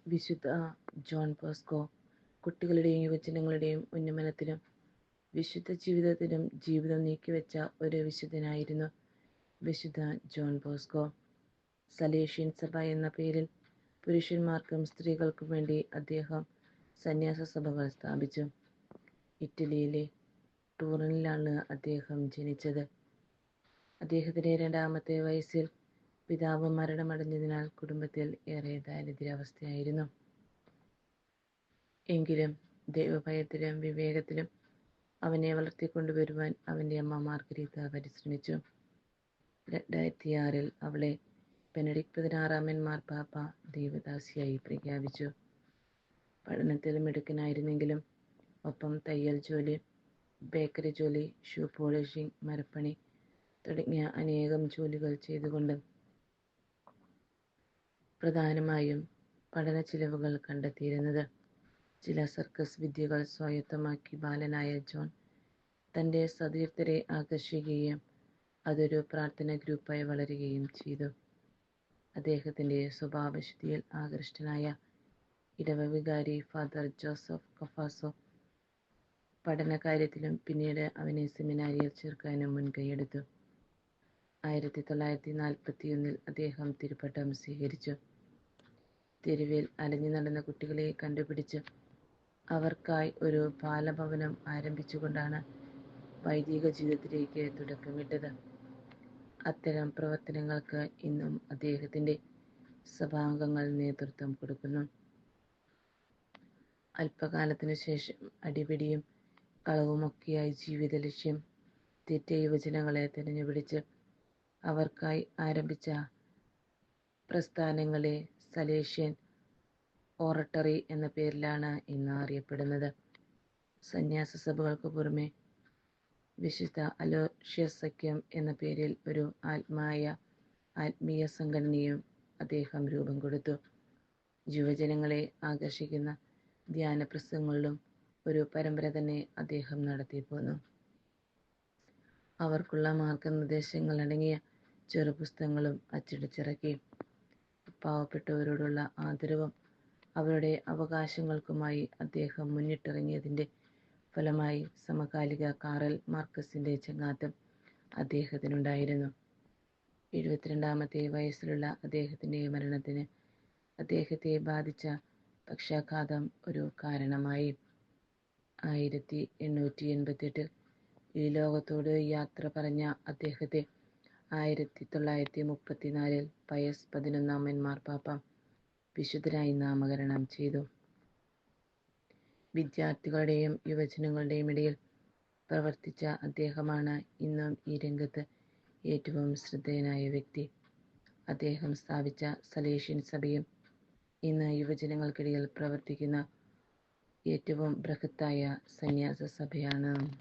വിശുദ്ധ John Bosco കുട്ടികളുടെയും യുവജനങ്ങളുടെയും ഉന്നമനത്തിനും വിശുദ്ധ ജീവിതത്തിനും ജീവിതം നീക്കിവെച്ച ഒരു വിശുദ്ധനായിരുന്നു വിശുദ്ധ ജോൺ ബോസ്കോ. സലേഷ്യൻ സഭ എന്ന പേരിൽ പുരുഷന്മാർക്കും സ്ത്രീകൾക്കും വേണ്ടി അദ്ദേഹം സന്യാസ സഭകൾ സ്ഥാപിച്ചു. ഇറ്റലിയിലെ ടൂറിനിലാണ് അദ്ദേഹം ജനിച്ചത്. അദ്ദേഹത്തിന്റെ 2ാമത്തെ വയസ്സിൽ പിതാവ് മരണമടഞ്ഞതിനാൽ കുടുംബത്തിൽ ഏറെ ദാരിദ്ര്യാവസ്ഥയായിരുന്നു. എങ്കിലും ദൈവഭയത്തിലും വിവേകത്തിലും അവനെ വളർത്തിക്കൊണ്ടുവരുവാൻ അവന്റെ അമ്മ മാർഗരീത്ത പരിശ്രമിച്ചു. 2006 അവളെ ബെനഡിക്ട് 16 മാർപ്പാപ്പ ദൈവദാസിയായി പ്രഖ്യാപിച്ചു. പഠനത്തിൽ മിടുക്കനായിരുന്നെങ്കിലും ഒപ്പം തയ്യൽ ജോലി, ബേക്കറി ജോലി, ഷൂ പോളിഷിംഗ്, മരപ്പണി തുടങ്ങിയ അനേകം ജോലികൾ ചെയ്തുകൊണ്ട് പ്രധാനമായും പഠന ചിലവുകൾ കണ്ടെത്തിയിരുന്നത്. ചില സർക്കസ് വിദ്യകൾ സ്വായത്തമാക്കി ബാലനായ ജോൺ തൻ്റെ സതീർത്ഥരെ ആകർഷിക്കുകയും അതൊരു പ്രാർത്ഥന ഗ്രൂപ്പായി വളരുകയും ചെയ്തു. അദ്ദേഹത്തിൻ്റെ സ്വഭാവശുദ്ധിയിൽ ആകൃഷ്ടനായ ഇടവ വികാരി ഫാദർ ജോസഫ് കഫാസോ പഠനകാര്യത്തിലും പിന്നീട് അവനെ സെമിനാരിയിൽ ചേർക്കാനും മുൻകൈയെടുത്തു. 1941 അദ്ദേഹം തിരുപ്പട്ടം സ്വീകരിച്ചു. തെരുവിൽ അലഞ്ഞു നടന്ന കുട്ടികളെ കണ്ടുപിടിച്ച് അവർക്കായി ഒരു ബാലഭവനം ആരംഭിച്ചുകൊണ്ടാണ് വൈദിക ജീവിതത്തിലേക്ക് തുടക്കമിട്ടത്. അത്തരം പ്രവർത്തനങ്ങൾക്ക് ഇന്നും അദ്ദേഹത്തിന്റെ സഭാംഗങ്ങൾ നേതൃത്വം കൊടുക്കുന്നു. അല്പകാലത്തിനു ശേഷം അടിപിടിയും കളവുമൊക്കെയായി ജീവിത ലക്ഷ്യം തെറ്റ യുവജനങ്ങളെ തിരഞ്ഞുപിടിച്ച് അവർക്കായി ആരംഭിച്ച പ്രസ്ഥാനങ്ങളെ സലേഷ്യൻ ഓറട്ടറി എന്ന പേരിലാണ് ഇന്ന് അറിയപ്പെടുന്നത്. സന്യാസ സഭകൾക്ക് പുറമെ വിശുദ്ധ അലോഷ്യസ് സഖ്യം എന്ന പേരിൽ ഒരു ആത്മീയ സംഘടനയും അദ്ദേഹം രൂപം കൊടുത്തു. യുവജനങ്ങളെ ആകർഷിക്കുന്ന ധ്യാന പ്രസംഗങ്ങളിലും ഒരു പരമ്പര തന്നെ അദ്ദേഹം നടത്തിപ്പോന്നു. അവർക്കുള്ള മാർഗനിർദ്ദേശങ്ങൾ അടങ്ങിയ ചെറുപുസ്തകങ്ങളും അച്ചടിച്ചിറക്കി. പാവപ്പെട്ടവരോടുള്ള ആദരവും അവരുടെ അവകാശങ്ങൾക്കുമായി അദ്ദേഹം മുന്നിട്ടിറങ്ങിയതിൻ്റെ ഫലമായി സമകാലിക കാറൽ മാർക്സിന്റെ ചങ്ങാത്തം അദ്ദേഹത്തിനുണ്ടായിരുന്നു. 72ാമത്തെ വയസ്സിലുള്ള അദ്ദേഹത്തിന്റെ മരണത്തിന് അദ്ദേഹത്തെ ബാധിച്ച പക്ഷാഘാതം ഒരു കാരണമായി. 1888 ഈ ലോകത്തോട് യാത്ര പറഞ്ഞ അദ്ദേഹത്തെ 1934 പയസ് 11 മാർപ്പാപ്പ വിശുദ്ധനായി നാമകരണം ചെയ്തു. വിദ്യാർത്ഥികളുടെയും യുവജനങ്ങളുടെയും ഇടയിൽ പ്രവർത്തിച്ച അദ്ദേഹമാണ് ഇന്നും ഈ രംഗത്ത് ഏറ്റവും ശ്രദ്ധേയനായ വ്യക്തി. അദ്ദേഹം സ്ഥാപിച്ച സലേഷ്യൻ സഭയും ഇന്ന് യുവജനങ്ങൾക്കിടയിൽ പ്രവർത്തിക്കുന്ന ഏറ്റവും ബൃഹത്തായ സന്യാസ സഭയാണ്.